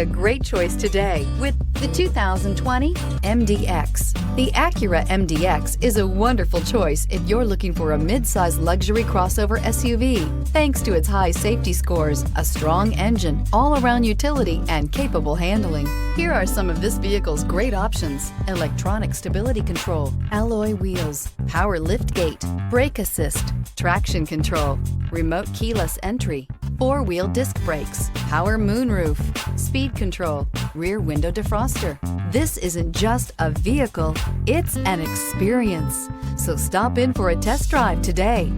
A great choice today with the 2020 MDX. The Acura MDX is a wonderful choice if you're looking for a mid-size luxury crossover SUV. Thanks to its high safety scores, a strong engine, all-around utility, and capable handling. Here are some of this vehicle's great options: electronic stability control, alloy wheels, power liftgate, brake assist, traction control, remote keyless entry, four-wheel disc brakes, power moonroof, speed control, rear window defroster. This isn't just a vehicle, it's an experience. So stop in for a test drive today.